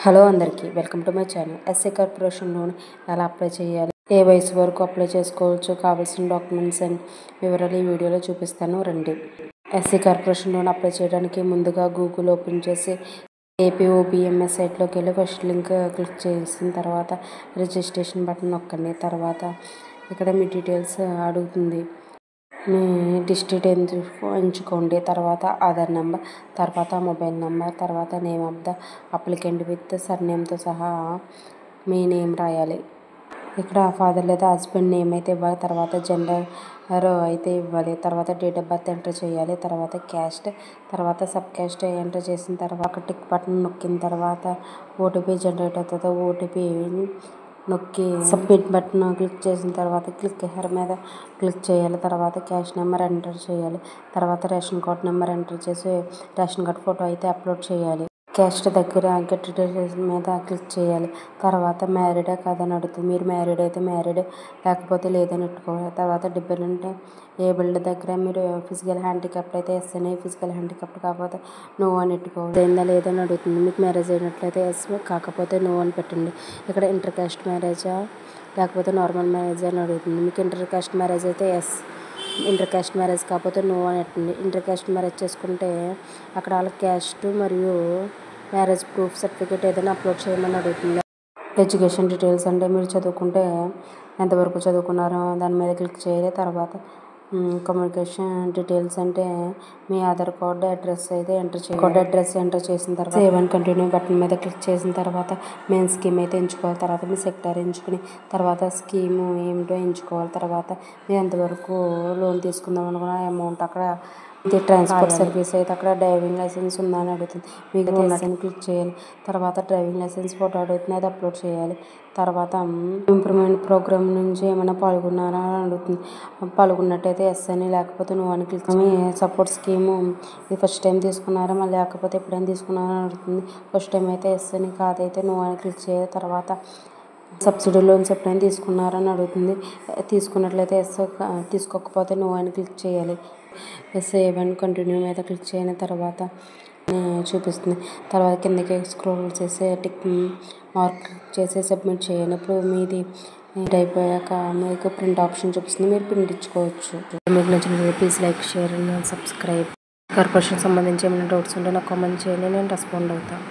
Hello అందరికీ welcome to my channel. SC corporation loan ఎలా apply చేయాలి, ఏ వయసు వరకు అప్లై చేసుకోవచ్చు, కావాల్సిన డాక్యుమెంట్స్ అండ్ వివరాలు ఈ వీడియోలో చూపిస్తాను రండి. ఎస్సీ కార్పొరేషన్ లోన్ అప్లై చేయడానికి ముందుగా గూగుల్ ఓపెన్ చేసి ఏపీఓబిఎంఎస్ సైట్లోకి వెళ్ళి ఫస్ట్ లింక్ క్లిక్ చేసిన తర్వాత రిజిస్ట్రేషన్ బటన్ నొక్కండి. తర్వాత ఇక్కడ మీ డీటెయిల్స్ అడుగుతుంది. మీ డిస్ట్రిక్ట్ ఎంచుకోండి. తర్వాత ఆధార్ నెంబర్, తర్వాత మొబైల్ నెంబర్, తర్వాత name of the applicant with సర్నేమ్తో సహా మీ నేమ్ రాయాలి. ఇక్కడ ఫాదర్ లేదా హస్బెండ్ నేమ్ అయితే ఇవ్వాలి. తర్వాత జెండర్ అయితే ఇవ్వాలి. తర్వాత డేట్ ఆఫ్ బర్త్ ఎంటర్ చేయాలి. తర్వాత క్యాస్ట్, తర్వాత సబ్ క్యాస్ట్ ఎంటర్ చేసిన తర్వాత టిక్ బటన్ నొక్కిన తర్వాత ఓటీపీ జనరేట్ అవుతుంది. ఓటీపీ నొక్కి సబ్మిట్ బటన్ క్లిక్ చేసిన తర్వాత క్లిక్ హెర్ మీద క్లిక్ చేయాలి. తర్వాత క్యాష్ నెంబర్ ఎంటర్ చేయాలి. తర్వాత రేషన్ కార్డ్ నెంబర్ ఎంటర్ చేసి రేషన్ కార్డ్ ఫోటో అయితే అప్లోడ్ చేయాలి. క్యాస్ట్ దగ్గర గెట్ డీటెయిల్స్ మీద క్లిక్ చేయాలి. తర్వాత మ్యారీడే కాదని అడుగుతుంది. మీరు మ్యారీడ్ అయితే మ్యారీడ్, లేకపోతే లేదని పెట్టుకోవాలి. తర్వాత డిపెండెంట్ ఏబుల్డ్ దగ్గర మీరు ఫిజికల్ హ్యాండిక్యాప్ట్ అయితే ఎస్ అని, ఫిజికల్ హ్యాండిక్యాప్ట్ కాకపోతే నో అని పెట్టుకోవాలి. అయిందా లేదని అడుగుతుంది. మీకు మ్యారేజ్ అయినట్లయితే ఎస్, కాకపోతే నో అని పెట్టండి. ఇక్కడ ఇంటర్ కాస్ట్ మ్యారేజా లేకపోతే నార్మల్ మ్యారేజ్ అని అడుగుతుంది. మీకు ఇంటర్ కాస్ట్ మ్యారేజ్ అయితే ఎస్, ఇంటర్ కాస్ట్ మ్యారేజ్ కాకపోతే నో అని పెట్టండి. ఇంటర్ కాస్ట్ మ్యారేజ్ చేసుకుంటే అక్కడ వాళ్ళ క్యాస్ట్ మరియు మ్యారేజ్ ప్రూఫ్ సర్టిఫికేట్ ఏదైనా అప్లోడ్ చేయమని అడుగుతుంది. ఎడ్యుకేషన్ డీటెయిల్స్ అంటే మీరు చదువుకుంటే ఎంతవరకు చదువుకున్నారో దాని మీద క్లిక్ చేయాలి. తర్వాత కమ్యూనికేషన్ డీటెయిల్స్ అంటే మీ ఆధార్ కార్డు అడ్రస్ అయితే ఎంటర్ చేయాలి. కార్డు అడ్రస్ ఎంటర్ చేసిన తర్వాత సేవ్ అండ్ కంటిన్యూ బటన్ మీద క్లిక్ చేసిన తర్వాత మెయిన్ స్కీమ్ అయితే ఎంచుకోవాలి. తర్వాత మీ సెక్టార్ ఎంచుకుని తర్వాత స్కీము ఏమిటో ఎంచుకోవాలి. తర్వాత మీరు ఎంతవరకు లోన్ తీసుకుందాం అనుకున్న అమౌంట్ అక్కడ ట్రాన్స్పోర్ట్ సర్వీస్ అయితే అక్కడ డ్రైవింగ్ లైసెన్స్ ఉందా అని అడుగుతుంది. మీకు ఉన్నట్టు క్లిక్ చేయాలి. తర్వాత డ్రైవింగ్ లైసెన్స్ ఫోటో అడుగుతుంది, అది అప్లోడ్ చేయాలి. తర్వాత ఇంప్రూవ్మెంట్ ప్రోగ్రామ్ నుంచి ఏమైనా పాల్గొన్నారా అని అడుగుతుంది. పాల్గొన్నట్టయితే ఎస్ అని, లేకపోతే నువ్వు అని క్లిక్ మీ సపోర్ట్ స్కీము ఇది ఫస్ట్ టైం తీసుకున్నారా మళ్ళీ లేకపోతే ఎప్పుడైనా తీసుకున్నారా అని అడుగుతుంది. ఫస్ట్ టైం అయితే ఎస్ అని, కాదైతే నువ్వు అని క్లిక్ చేయాలి. తర్వాత సబ్సిడీ లోన్స్ ఎప్పుడైనా తీసుకున్నారని అడుగుతుంది. తీసుకున్నట్లయితే ఎస్, తీసుకోకపోతే నువ్వు అని క్లిక్ చేయాలి. సేవ్ అండ్ కంటిన్యూ మీద క్లిక్ చేయని తర్వాత చూపిస్తుంది. తర్వాత కిందకి స్క్రోల్ చేసి టిక్ మార్క్ చేసి సబ్మిట్ చేయాలి. ఇప్పుడు మీది అయిపోయాక మీకు ప్రింట్ ఆప్షన్ చూపిస్తుంది. మీరు ప్రింట్ ఇచ్చుకోవచ్చు. మీకు నచ్చినట్లయితే please like, share and subscribe. Corporation సంబంధించి ఏమైనా డౌట్స్ ఉంటే నాకు కామెంట్ చేయండి, నేను రెస్పాండ్ అవుతాను.